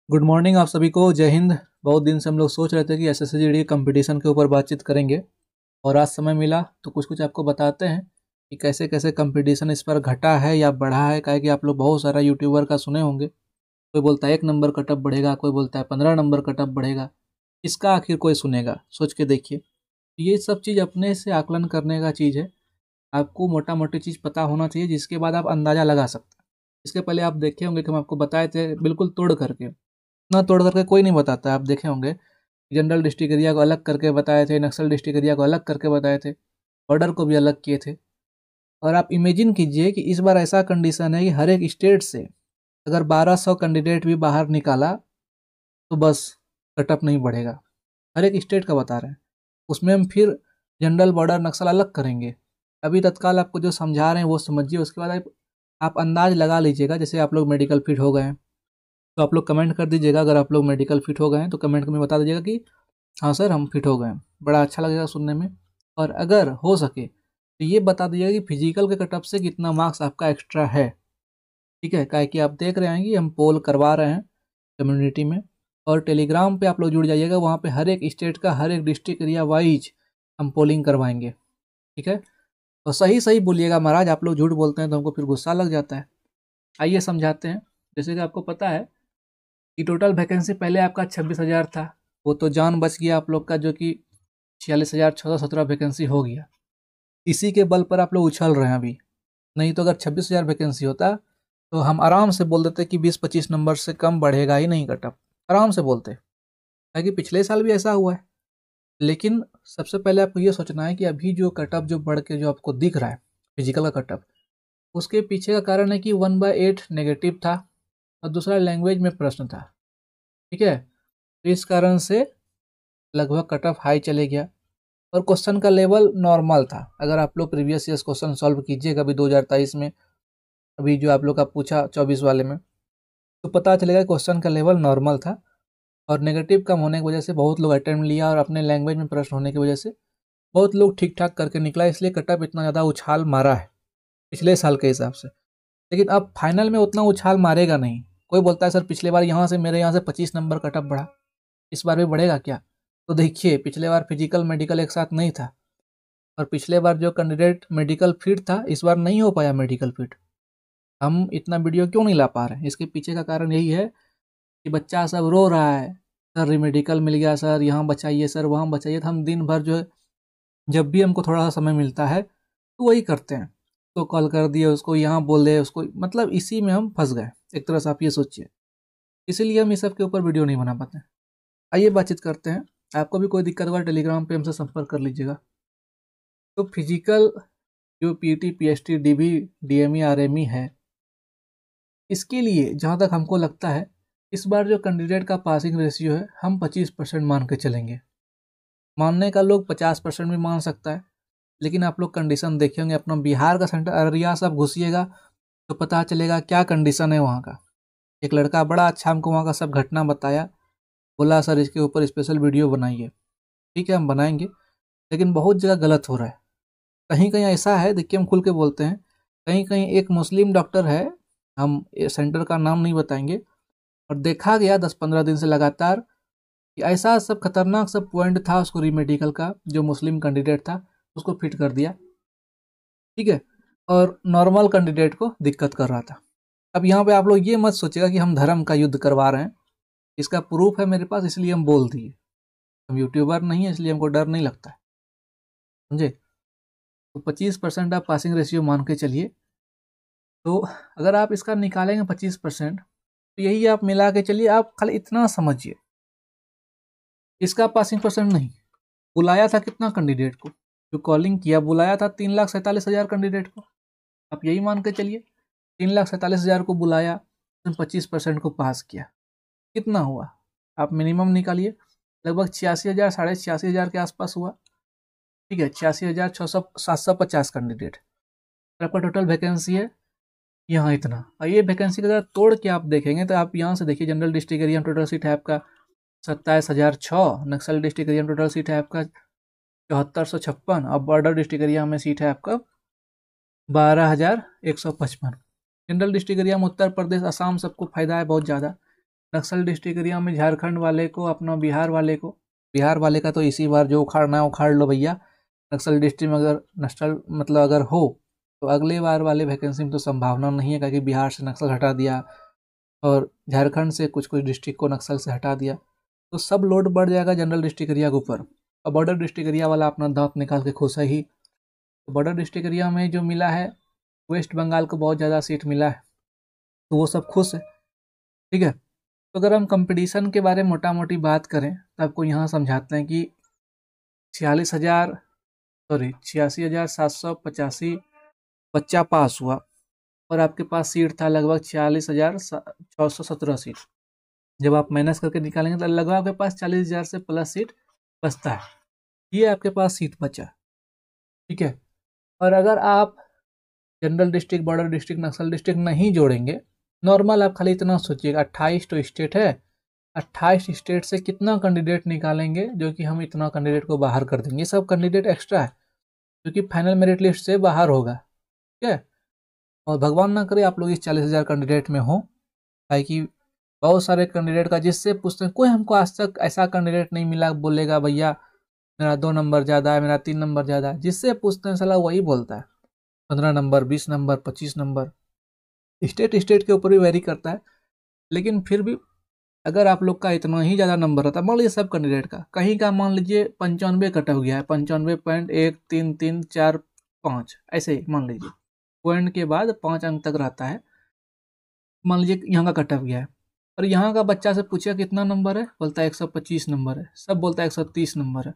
Good morning आप सभी को। जय हिंद। बहुत दिन से हम लोग सोच रहे थे कि एसएससी जीडी कंपटीशन के ऊपर बातचीत करेंगे और आज समय मिला तो कुछ कुछ आपको बताते हैं कि कैसे कैसे कंपटीशन इस पर घटा है या बढ़ा है। काहे कि आप लोग बहुत सारा यूट्यूबर का सुने होंगे, कोई बोलता है 1 नंबर कटअप बढ़ेगा, कोई बोलता है 15 नंबर कटअप बढ़ेगा। इसका आखिर कोई सुनेगा? सोच के देखिए। ये सब चीज़ अपने से आकलन करने का चीज़ है। आपको मोटा मोटी चीज़ पता होना चाहिए जिसके बाद आप अंदाज़ा लगा सकते हैं। इसके पहले आप देखे होंगे कि हम आपको बताए थे बिल्कुल तोड़ करके, इतना तोड़ करके कोई नहीं बताता। आप देखे होंगे जनरल डिस्ट्रिक्ट एरिया को अलग करके बताए थे, नक्सल डिस्ट्रिक्ट एरिया को अलग करके बताए थे, बॉर्डर को भी अलग किए थे। और आप इमेजिन कीजिए कि इस बार ऐसा कंडीशन है कि हर एक स्टेट से अगर 1200 कैंडिडेट भी बाहर निकाला तो बस कटअप नहीं बढ़ेगा। हर एक स्टेट का बता रहे हैं। उसमें हम फिर जनरल, बॉर्डर, नक्सल अलग करेंगे। अभी तत्काल आपको जो समझा रहे हैं वो समझिए, उसके बाद आप अंदाज लगा लीजिएगा। जैसे आप लोग मेडिकल फिट हो गए हैं तो आप लोग कमेंट कर दीजिएगा। अगर आप लोग मेडिकल फिट हो गए हैं तो कमेंट में बता दीजिएगा कि हाँ सर हम फिट हो गए हैं। बड़ा अच्छा लगेगा सुनने में। और अगर हो सके तो ये बता दीजिएगा कि फिजिकल के कटअप से कितना मार्क्स आपका एक्स्ट्रा है। ठीक है, काहे कि आप देख रहे हैं कि हम पोल करवा रहे हैं कम्युनिटी में, और टेलीग्राम पे आप लोग जुड़ जाइएगा। वहाँ पे हर एक स्टेट का, हर एक डिस्ट्रिक्ट एरिया वाइज हम पोलिंग करवाएंगे। ठीक है, और सही सही बोलिएगा महाराज। आप लोग झूठ बोलते हैं तो हमको फिर गुस्सा लग जाता है। आइए समझाते हैं। जैसे कि आपको पता है कि टोटल वैकेंसी पहले आपका 26,000 था, वो तो जान बच गया आप लोग का, जो कि 46,617 वैकेंसी हो गया। इसी के बल पर आप लोग उछल रहे हैं अभी। नहीं तो अगर 26,000 वैकेंसी होता तो हम आराम से बोल देते कि 20-25 नंबर से कम बढ़ेगा ही नहीं कटअप। आराम से बोलते, ताकि पिछले साल भी ऐसा हुआ है। लेकिन सबसे पहले आपको ये सोचना है कि अभी जो कटअप जो बढ़ के जो आपको दिख रहा है फिजिकल का कटअप, उसके पीछे का कारण है कि 1/8 नेगेटिव था और दूसरा लैंग्वेज में प्रश्न था। ठीक है, तो इस कारण से लगभग कटअप हाई चले गया और क्वेश्चन का लेवल नॉर्मल था। अगर आप लोग प्रीवियस ईयर्स क्वेश्चन सॉल्व कीजिएगा अभी 2023 में, अभी जो आप लोग का पूछा 24 वाले में, तो पता चलेगा क्वेश्चन का लेवल नॉर्मल था। और नेगेटिव कम होने की वजह से बहुत लोग अटेम्प्ट लिया और अपने लैंग्वेज में प्रश्न होने की वजह से बहुत लोग ठीक ठाक करके निकला। इसलिए कटअप इतना ज़्यादा उछाल मारा है पिछले साल के हिसाब से। लेकिन अब फाइनल में उतना उछाल मारेगा नहीं। कोई बोलता है सर पिछले बार यहाँ से, मेरे यहाँ से 25 नंबर कटअप बढ़ा, इस बार भी बढ़ेगा क्या? तो देखिए, पिछले बार फिजिकल मेडिकल एक साथ नहीं था, और पिछले बार जो कैंडिडेट मेडिकल फिट था इस बार नहीं हो पाया मेडिकल फिट। हम इतना वीडियो क्यों नहीं ला पा रहे हैं? इसके पीछे का कारण यही है कि बच्चा सब रो रहा है, सर रिमेडिकल मिल गया, सर यहाँ बचाइए, सर वहाँ बचाइए। तो हम दिन भर जो है, जब भी हमको थोड़ा सा समय मिलता है तो वही करते हैं। तो कॉल कर दिए उसको, यहाँ बोल दे उसको, मतलब इसी में हम फंस गए एक तरह से, आप ये सोचिए। इसीलिए हम इस सब के ऊपर वीडियो नहीं बना पाते। आइए बातचीत करते हैं। आपको भी कोई दिक्कत होगा टेलीग्राम पे हमसे संपर्क कर लीजिएगा। तो फिजिकल जो PT, PhD, dB, DME, RME है, इसके लिए जहाँ तक हमको लगता है इस बार जो कैंडिडेट का पासिंग रेशियो है हम 25% मान के चलेंगे। मानने का लोग 50% भी मान सकता है, लेकिन आप लोग कंडीशन देखे होंगे। अपना बिहार का सेंटर अररिया सब घुसिएगा तो पता चलेगा क्या कंडीशन है वहाँ का। एक लड़का बड़ा अच्छा हमको वहाँ का सब घटना बताया, बोला सर इसके ऊपर स्पेशल वीडियो बनाइए। ठीक है, हम बनाएंगे, लेकिन बहुत जगह गलत हो रहा है। कहीं कहीं ऐसा है, देखिए हम खुल के बोलते हैं, कहीं कहीं एक मुस्लिम डॉक्टर है, हम सेंटर का नाम नहीं बताएंगे, और देखा गया 10-15 दिन से लगातार कि ऐसा सब खतरनाक सब पॉइंट था उसको रीमेडिकल का, जो मुस्लिम कैंडिडेट था उसको फिट कर दिया। ठीक है, और नॉर्मल कैंडिडेट को दिक्कत कर रहा था। अब यहाँ पे आप लोग ये मत सोचेगा कि हम धर्म का युद्ध करवा रहे हैं। इसका प्रूफ है मेरे पास, इसलिए हम बोल दिए। हम यूट्यूबर नहीं है, इसलिए हमको डर नहीं लगता है, समझे? तो 25% आप पासिंग रेशियो मान के चलिए। तो अगर आप इसका निकालेंगे 25%, तो यही आप मिला के चलिए। आप खाली इतना समझिए, इसका पासिंग परसेंट नहीं, बुलाया था कितना कैंडिडेट को, जो कॉलिंग किया बुलाया था 3,47,000 कैंडिडेट को। आप यही मान के चलिए 3,47,000 को बुलाया, 25% को पास किया, कितना हुआ? आप मिनिमम निकालिए, लगभग 86,000, 86,500 के आसपास हुआ। ठीक है, 86,750 कैंडिडेट। आपका टोटल वैकेंसी है यहाँ इतना। और ये वैकेंसी का अगर तोड़ के आप देखेंगे तो आप यहाँ से देखिए, जनरल डिस्ट्रिक्ट एरिया में टोटल सीट है आपका 27,006, नक्सल डिस्ट्रिक्ट एरिया में टोटल सीट है आपका 7456, और बॉर्डर डिस्ट्रिक्ट एरिया में सीट है आपका 12,155। जनरल डिस्ट्रिक्ट एरिया में उत्तर प्रदेश, असम सबको फायदा है बहुत ज़्यादा। नक्सल डिस्ट्रिक्ट एरिया में झारखंड वाले को, अपना बिहार वाले का तो इसी बार जो उखाड़ना है उखाड़ लो भैया। नक्सल डिस्ट्रिक्ट में अगर नक्सल मतलब अगर हो तो अगले बार वाले वैकेंसी में तो संभावना नहीं है, क्योंकि बिहार से नक्सल हटा दिया और झारखंड से कुछ कुछ डिस्ट्रिक्ट को नक्सल से हटा दिया, तो सब लोड बढ़ जाएगा जनरल डिस्ट्रिक्ट एरिया के ऊपर। और बॉर्डर डिस्ट्रिक्ट एरिया वाला अपना दांत निकाल के खुश है ही। तो बॉर्डर डिस्ट्रिक्ट एरिया में जो मिला है, वेस्ट बंगाल को बहुत ज़्यादा सीट मिला है, तो वो सब खुश है। ठीक है, तो अगर हम कंपटीशन के बारे में मोटा मोटी बात करें तो आपको यहाँ समझाते हैं कि 86,785 बच्चा पास हुआ और आपके पास सीट था लगभग 46,617 सीट। जब आप माइनस करके निकालेंगे तो लगभग आपके पास 40,000 से प्लस सीट बचता है, ये आपके पास सीट बचा। ठीक है, और अगर आप जनरल डिस्ट्रिक्ट, बॉर्डर डिस्ट्रिक्ट, नक्सल डिस्ट्रिक्ट नहीं जोड़ेंगे, नॉर्मल आप खाली इतना सोचिएगा 28 तो स्टेट है, 28 स्टेट से कितना कैंडिडेट निकालेंगे जो कि हम इतना कैंडिडेट को बाहर कर देंगे। सब कैंडिडेट एक्स्ट्रा है जो कि फाइनल मेरिट लिस्ट से बाहर होगा। ठीक है, और भगवान ना करे आप लोग इस 40,000 कैंडिडेट में हो, ताकि बहुत सारे कैंडिडेट का जिससे पूछते हैं, कोई हमको आज तक ऐसा कैंडिडेट नहीं मिला बोलेगा भैया मेरा 2 नंबर ज़्यादा है, मेरा 3 नंबर ज़्यादा है। जिससे पूछते हैं साला वही बोलता है 15 number, 20 number, 25 number. State state के ऊपर भी वेरी करता है, लेकिन फिर भी अगर आप लोग का इतना ही ज़्यादा नंबर रहता, मान लीजिए सब कैंडिडेट का, कहीं का मान लीजिए 95 कट हो गया है, 95.133345 ऐसे मान लीजिए, पॉइंट के बाद 5 अंक तक रहता है, मान लीजिए यहाँ का कट ऑफ गया है, और यहाँ का बच्चा से पूछेगा कितना नंबर है, बोलता है 125 नंबर है, सब बोलता है 130 नंबर है।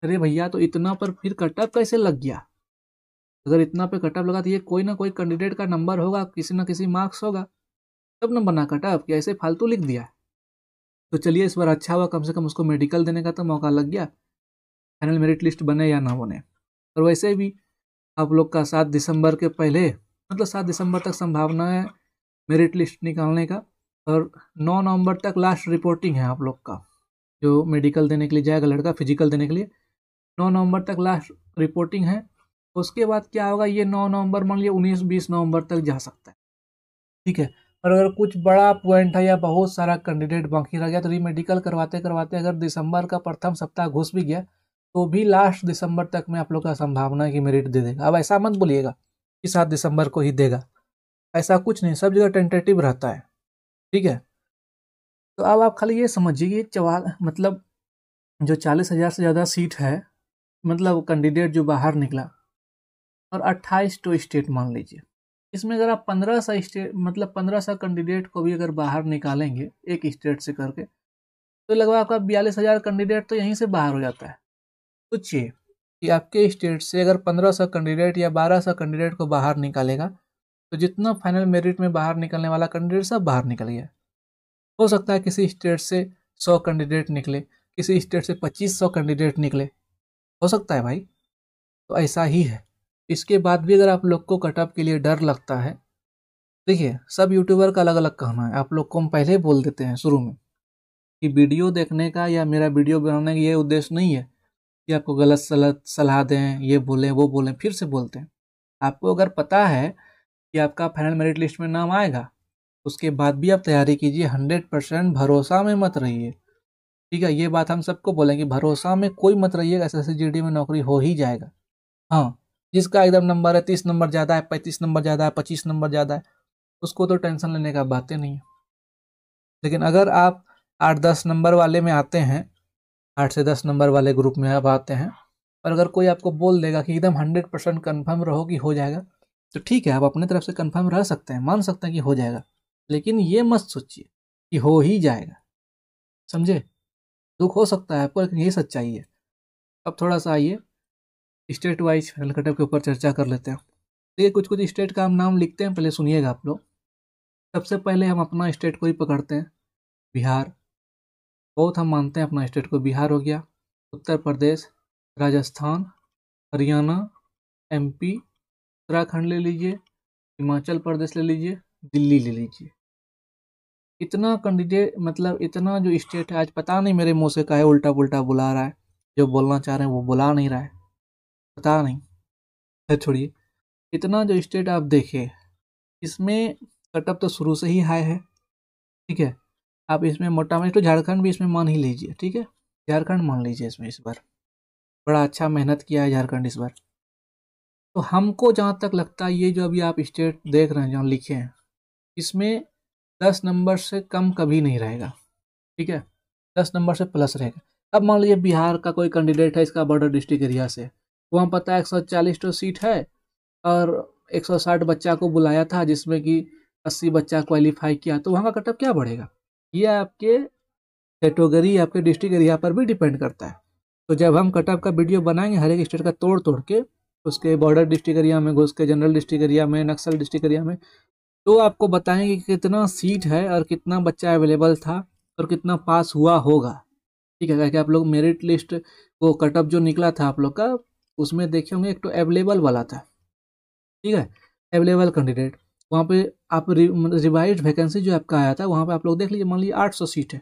अरे भैया तो इतना पर फिर कट ऑफ कैसे लग गया? अगर इतना पे कट ऑफ लगा तो ये कोई ना कोई कैंडिडेट का नंबर होगा, किसी ना किसी मार्क्स होगा, तब नंबर ना कट ऑफ, क्या ऐसे फालतू लिख दिया? तो चलिए इस बार अच्छा हुआ, कम से कम उसको मेडिकल देने का तो मौका लग गया, फाइनल मेरिट लिस्ट बने या ना बने। और वैसे भी आप लोग का 7 दिसंबर के पहले, मतलब 7 दिसंबर तक संभावना है मेरिट लिस्ट निकालने का, और 9 नवंबर तक लास्ट रिपोर्टिंग है आप लोग का, जो मेडिकल देने के लिए जाएगा लड़का फिजिकल देने के लिए, 9 नवंबर तक लास्ट रिपोर्टिंग है। उसके बाद क्या होगा, ये 9 नवंबर मान लिया 19-20 नवंबर तक जा सकता है। ठीक है, और अगर कुछ बड़ा पॉइंट है या बहुत सारा कैंडिडेट बाकी रह गया तो रीमेडिकल करवाते करवाते अगर दिसंबर का प्रथम सप्ताह घुस भी गया तो भी लास्ट दिसंबर तक में आप लोग का संभावना है कि मेरिट दे देगा। अब ऐसा मत बोलिएगा कि 7 दिसंबर को ही देगा, ऐसा कुछ नहीं, सब जगह टेंटेटिव रहता है। ठीक है, तो अब आप खाली ये समझिए कि मतलब जो 40,000 से ज़्यादा सीट है, मतलब कैंडिडेट जो बाहर निकला, और 28 तो स्टेट मान लीजिए, इसमें अगर आप 1500 स्टेट मतलब 1500 कैंडिडेट को भी अगर बाहर निकालेंगे एक स्टेट से करके, तो लगभग आपका 42,000 कैंडिडेट तो यहीं से बाहर हो जाता है। सोचिए कि आपके स्टेट से अगर 1500 कैंडिडेट या 1200 कैंडिडेट को बाहर निकालेगा, तो जितना फाइनल मेरिट में बाहर निकलने वाला कैंडिडेट सब बाहर निकल गया। हो सकता है किसी स्टेट से 100 कैंडिडेट निकले, किसी स्टेट से 2500 कैंडिडेट निकले, हो सकता है भाई। तो ऐसा ही है। इसके बाद भी अगर आप लोग को कट ऑफ के लिए डर लगता है, देखिए सब यूट्यूबर का अलग अलग कहना है, आप लोग को हम पहले ही बोल देते हैं शुरू में कि वीडियो देखने का या मेरा वीडियो बनाने का ये उद्देश्य नहीं है कि आपको गलत सलत सलाह दें, ये बोलें वो बोलें। फिर से बोलते हैं, आपको अगर पता है कि आपका फाइनल मेरिट लिस्ट में नाम आएगा, उसके बाद भी आप तैयारी कीजिए, 100% भरोसा में मत रहिए। ठीक है, ये बात हम सबको बोलेंगे, भरोसा में कोई मत रहिएगा, SSC-GD में नौकरी हो ही जाएगा। हाँ, जिसका एकदम नंबर है 30 नंबर ज़्यादा है, 35 नंबर ज़्यादा है, 25 नंबर ज़्यादा है, उसको तो टेंशन लेने का बातें नहीं है। लेकिन अगर आप 8-10 नंबर वाले में आते हैं, 8 से 10 नंबर वाले ग्रुप में आप आते हैं, और अगर कोई आपको बोल देगा कि एकदम 100% कन्फर्म रहो कि हो जाएगा, तो ठीक है, आप अपने तरफ से कन्फर्म रह सकते हैं, मान सकते हैं कि हो जाएगा, लेकिन ये मत सोचिए कि हो ही जाएगा। समझे? दुख हो सकता है आपको, लेकिन यही सच्चाई है। अब थोड़ा सा आइए स्टेट वाइज फाइनल कटअप के ऊपर चर्चा कर लेते हैं। देखिए कुछ कुछ स्टेट का हम नाम लिखते हैं, पहले सुनिएगा आप लोग। सबसे पहले हम अपना स्टेट को ही पकड़ते हैं, बिहार। बहुत हम मानते हैं अपना स्टेट को, बिहार हो गया। उत्तर प्रदेश, राजस्थान, हरियाणा, MP, उत्तराखंड ले लीजिए, हिमाचल प्रदेश ले लीजिए, दिल्ली ले लीजिए। इतना कैंडिडेट मतलब इतना जो स्टेट है, आज पता नहीं मेरे मुंह से काहे उल्टा पुल्टा बुला रहा है, जो बोलना चाह रहे हैं वो बुला नहीं रहा है, पता नहीं है। छोड़िए, इतना जो स्टेट आप देखिए, इसमें कटअप तो शुरू से ही हाई है। ठीक है, आप इसमें मोटा मोटी तो झारखंड भी इसमें मान ही लीजिए, ठीक है, झारखंड मान लीजिए इसमें। इस बार बड़ा अच्छा मेहनत किया है झारखंड इस बार। तो हमको जहाँ तक लगता है ये जो अभी आप स्टेट देख रहे हैं जहाँ लिखे हैं, इसमें 10 नंबर से कम कभी नहीं रहेगा, ठीक है, 10 नंबर से प्लस रहेगा। अब मान लीजिए बिहार का कोई कैंडिडेट है इसका बॉर्डर डिस्ट्रिक्ट एरिया से, वहाँ पता है 140 तो सीट है और 160 बच्चा को बुलाया था जिसमें कि 80 बच्चा क्वालिफाई किया, तो वहाँ का कटअप क्या बढ़ेगा? ये आपके कैटेगरी आपके डिस्ट्रिक्ट एरिया पर भी डिपेंड करता है। तो जब हम कटअप का वीडियो बनाएंगे हर एक स्टेट का तोड़ तोड़ के, उसके बॉर्डर डिस्ट्रिक्ट एरिया में घुस के, जनरल डिस्ट्रिक्ट एरिया में, नक्सल डिस्ट्रिक्ट एरिया में, तो आपको बताएंगे कि कितना सीट है और कितना बच्चा अवेलेबल था और कितना पास हुआ होगा, ठीक है। कि आप लोग मेरिट लिस्ट वो कटअप जो निकला था आप लोग का, उसमें देखे होंगे एक तो अवेलेबल वाला था, ठीक है, अवेलेबल कैंडिडेट। वहाँ पे आप रिवाइज वैकेंसी जो आपका आया था वहाँ पे आप लोग देख लीजिए, मान लीजिए 800 सीट है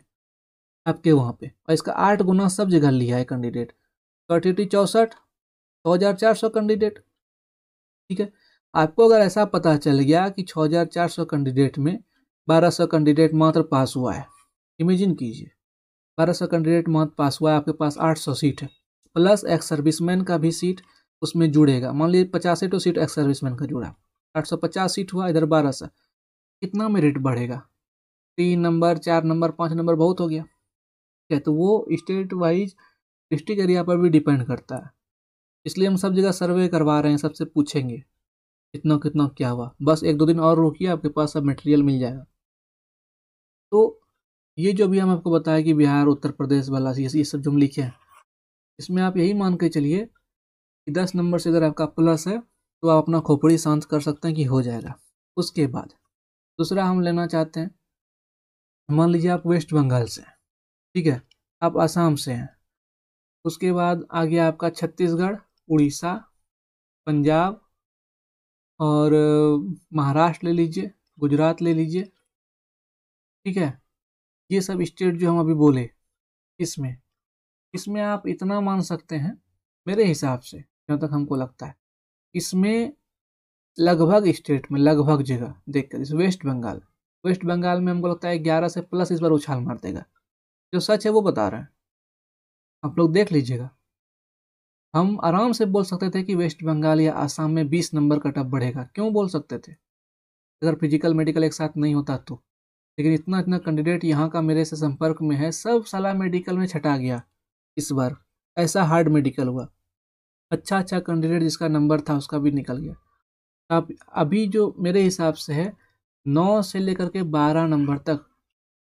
आपके वहाँ पे, और इसका 8 गुना सब जगह लिया है कैंडिडेट, 64 6400 कैंडिडेट, ठीक है। आपको अगर ऐसा पता चल गया कि 6400 कैंडिडेट में 1200 कैंडिडेट मात्र पास हुआ है, इमेजिन कीजिए 1200 कैंडिडेट मात्र पास हुआ है, आपके पास 800 सीट है, प्लस एक्स सर्विसमैन का भी सीट उसमें जुड़ेगा, मान लीजिए 85 तो सीट एक्स सर्विसमैन का जुड़ा, 850 सीट हुआ, इधर 1200, कितना मेरिट बढ़ेगा? 3 नंबर 4 नंबर 5 नंबर बहुत हो गया, ठीक है। तो वो स्टेट वाइज डिस्ट्रिक्ट एरिया पर भी डिपेंड करता है, इसलिए हम सब जगह सर्वे करवा रहे हैं, सबसे पूछेंगे कितना कितना क्या हुआ। बस 1-2 दिन और रुकिए, आपके पास सब मटेरियल मिल जाएगा। तो ये जो भी हम आपको बताया कि बिहार उत्तर प्रदेश वाला ये सब जो हम लिखे हैं, इसमें आप यही मान के चलिए कि 10 नंबर से अगर आपका प्लस है तो आप अपना खोपड़ी शांत कर सकते हैं कि हो जाएगा। उसके बाद दूसरा हम लेना चाहते हैं, मान लीजिए आप वेस्ट बंगाल से हैं, ठीक है, आप आसाम से हैं, उसके बाद आ गया आपका छत्तीसगढ़, उड़ीसा, पंजाब और महाराष्ट्र ले लीजिए, गुजरात ले लीजिए, ठीक है। ये सब स्टेट जो हम अभी बोले, इसमें इसमें आप इतना मान सकते हैं मेरे हिसाब से, जहाँ तक हमको लगता है, इसमें लगभग स्टेट में लगभग जगह देखकर, इस वेस्ट बंगाल में हमको लगता है 11 से प्लस इस बार उछाल मार देगा। जो सच है वो बता रहे हैं, आप लोग देख लीजिएगा। हम आराम से बोल सकते थे कि वेस्ट बंगाल या आसाम में 20 नंबर कटअप बढ़ेगा, क्यों बोल सकते थे? अगर फिजिकल मेडिकल एक साथ नहीं होता तो। लेकिन इतना इतना कैंडिडेट यहाँ का मेरे से संपर्क में है, सब साला मेडिकल में छटा गया इस बार, ऐसा हार्ड मेडिकल हुआ, अच्छा कैंडिडेट जिसका नंबर था उसका भी निकल गया। अब अभी जो मेरे हिसाब से है 9 से लेकर के 12 नंबर तक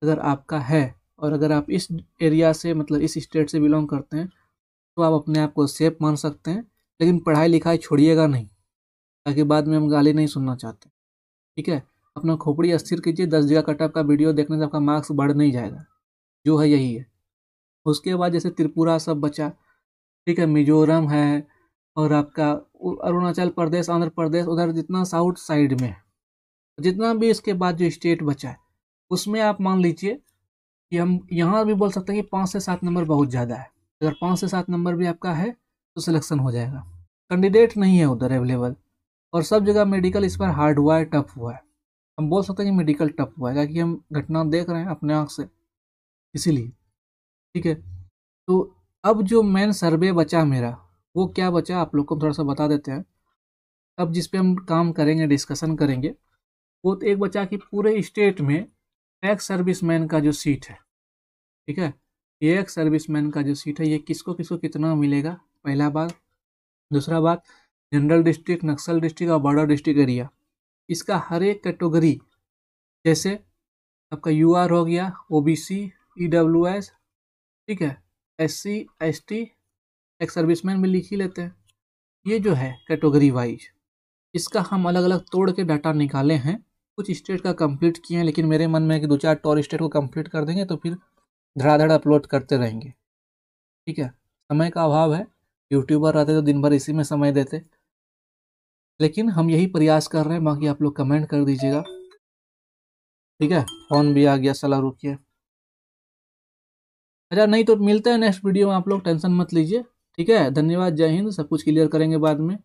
अगर आपका है, और अगर आप इस एरिया से मतलब इस स्टेट से बिलोंग करते हैं, तो आप अपने आप को सेफ मान सकते हैं। लेकिन पढ़ाई लिखाई छोड़िएगा नहीं, ताकि बाद में हम गाली नहीं सुनना चाहते, ठीक है। अपना खोपड़ी स्थिर कीजिए, 10 जगह कटअप का वीडियो देखने से आपका मार्क्स बढ़ नहीं जाएगा, जो है यही है। उसके बाद जैसे त्रिपुरा सब बचा, ठीक है, मिजोरम है, और आपका अरुणाचल प्रदेश, आंध्र प्रदेश, उधर जितना साउथ साइड में जितना भी इसके बाद जो स्टेट बचा है, उसमें आप मान लीजिए कि हम यहाँ भी बोल सकते हैं कि 5 से 7 नंबर बहुत ज़्यादा है। अगर 5 से 7 नंबर भी आपका है तो सिलेक्शन हो जाएगा। कैंडिडेट नहीं है उधर अवेलेबल, और सब जगह मेडिकल इस बार हार्ड हुआ है, टफ हुआ है। हम बोल सकते हैं कि मेडिकल टफ हुआ है, क्योंकि हम घटना देख रहे हैं अपने आँख से, इसीलिए, ठीक है। तो अब जो मेन सर्वे बचा मेरा, वो क्या बचा आप लोग को थोड़ा सा बता देते हैं। अब जिस पे हम काम करेंगे, डिस्कशन करेंगे, वो तो एक बचा कि पूरे स्टेट में एक्स सर्विसमैन का जो सीट है, ठीक है, ये एक्स सर्विसमैन का जो सीट है ये किसको किसको कितना मिलेगा, पहला बात। दूसरा बात, जनरल डिस्ट्रिक्ट, नक्सल डिस्ट्रिक्ट और बॉर्डर डिस्ट्रिक्ट एरिया, इसका हर एक कैटेगरी, जैसे आपका यूआर हो गया, ओबीसी, ईडब्ल्यूएस, ठीक है, एससी, एसटी, एक्स सर्विसमैन भी लिख ही लेते हैं। ये जो है कैटेगरी वाइज, इसका हम अलग अलग तोड़ के डाटा निकाले हैं, कुछ स्टेट का कंप्लीट किए हैं, लेकिन मेरे मन में है कि 2-4 और स्टेट को कंप्लीट कर देंगे तो फिर धड़ाधड़ अपलोड करते रहेंगे, ठीक है। समय का अभाव है, यूट्यूबर रहते तो दिन भर इसी में समय देते, लेकिन हम यही प्रयास कर रहे हैं। बाकी आप लोग कमेंट कर दीजिएगा, ठीक है। फोन भी आ गया, सलाह रुकिए। अच्छा, नहीं तो मिलते हैं नेक्स्ट वीडियो में, आप लोग टेंशन मत लीजिए, ठीक है। धन्यवाद, जय हिंद। सब कुछ क्लियर करेंगे बाद में।